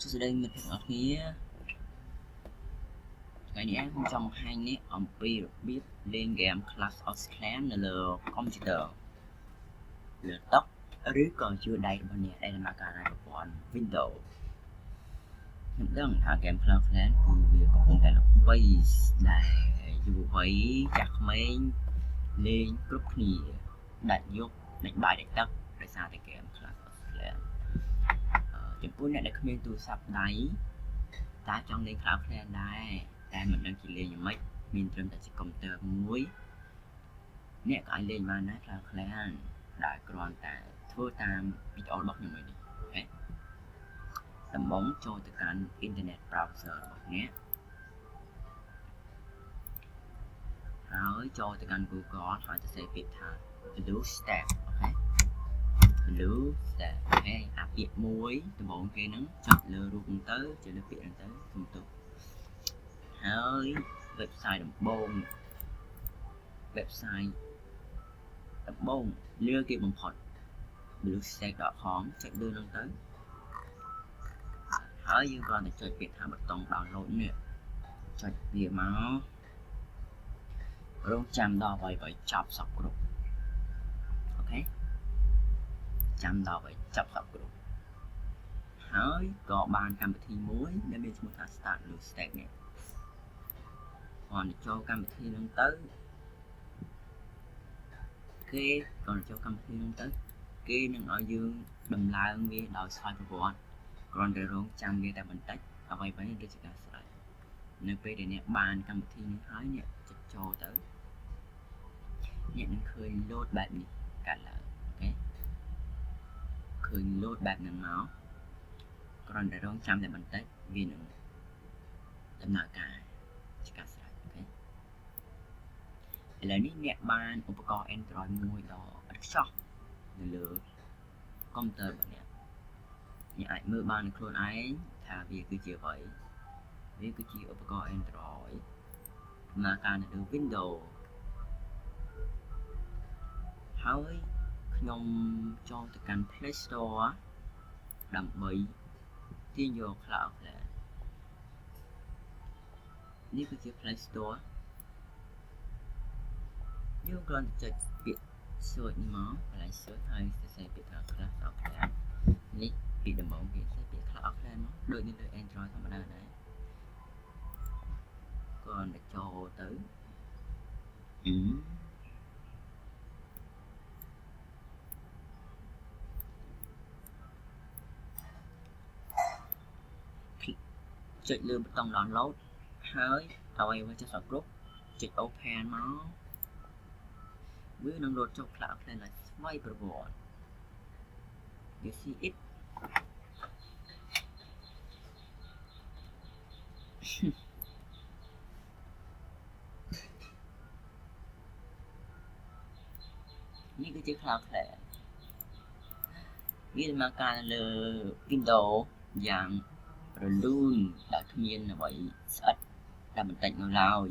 សួស្តីមិត្តភក្តិទាំងអស់គ្នាថ្ងៃនេះខ្ញុំចង់បង្ហាញនេះអំពីរបៀបលេងហ្គេម Clash of Clans នៅលើកុំព្យូទ័រលើតុឬក៏ជួរដៃរបស់អ្នកដែលដំណើរការតាមប្រព័ន្ធ Windows ខ្ញុំដឹងថាហ្គេម Clash of Clans គឺវាកំពុងតែល្បីដែលយុវវ័យចាស់ក្មេងលេងគ្រប់គ្នាដាច់យកដាច់បាយដាច់ទឹកដោយសារតែហ្គេម Clash of Clans ចំពោះអ្នកដែលគ្មានទូរស័ព្ទដៃតើចង់លេង Clash of Clans ដែរតែមិនដឹងជាលេងយ៉ាងម៉េចមានត្រឹមតែកុំព្យូទ័រមួយអ្នកក៏អាចលេងបានដែរ Clash of Clans ដែលគ្រាន់តែធ្វើតាមវីដេអូរបស់ខ្ញុំនេះអូខេដំបូងចូលទៅកាន់ Internet Browser របស់អ្នកហើយចូលទៅកាន់ Google ហើយទៅសេពាក្យថា BlueStack អូខេ BlueStack អូខេអាពាក្យមួយដំបូងគេហ្នឹងចុចលើរូបហ្នឹងទៅចុចលើពាក្យហ្នឹងទៅសុំទោសហើយ website ដំបូង website ដំបូងលឿនគេបំផុត bluestack.com ចុចលើហ្នឹងទៅហើយយើងគ្រាន់តែចុចពាក្យថាប៊ូតុង download នេះចុចវាមករងចាំដល់អ្វីៗចប់សពគ្រប់អូខេចាំដល់អ្វីចប់សពគ្រប់ហើយក៏បានកម្មវិធីមួយដែលមានឈ្មោះថា Start BlueStack នេះគាត់ចូលកម្មវិធីហ្នឹងទៅគេគាត់ចូលកម្មវិធីហ្នឹងទៅគេនឹងឲ្យយើងដំឡើងវាដោយស្វ័យប្រវត្តិគ្រាន់តែរងចាំវាតែបន្តិចអ្វីៗដូចជាការស្រេចនៅពេលដែលអ្នកបានកម្មវិធីនេះហើយអ្នកចុចចូលទៅអ្នកនឹងឃើញ load បែបនេះកើតឡើងអូខេឃើញ load បែបហ្នឹងមកគ្រាន់តែរងចាំតែបន្តិចវានឹងដំណើរការជាការស្រេចអូខេឥឡូវនេះអ្នកបានឧបករណ៍ Android មួយដ៏ឥតខ្ចោះនៅលើកុំព្យូទ័ររបស់អ្នកអាចមើលបាននឹងខ្លួនឯងថាវាគឺជាអ្វីវាគឺជាឧបករណ៍ Android ដំណើរការនៅលើ Windows ហើយខ្ញុំចូលទៅកាន់ Play Store ដើម្បីទាញយក Clash of Clans នេះគឺជា Play Store យើងគ្រាន់តែចុចពាក្យ search នេះមកកន្លែង search ហើយសរសេរពាក្យថា Clash of Clans នេះពីដំបូងគេសេពាក្យ Clash of Clans មកដូចនៅលើ Android ធម្មតាដែរគ្រាន់តែចូលទៅចុចលើប៊ូតុង download ហើយអ្វីៗចុចសគ្រប់ចុច open មកវានឹងលោតចុះ Clash of Clans ដោយស្វ័យប្រវត្តិ you see it នេះគឺជា Clash of Clans វាដំណើរការលើ Windows យ៉ាងរលូនដែលគ្មានអ្វីស្អិតតែបន្តិចនៅឡើយ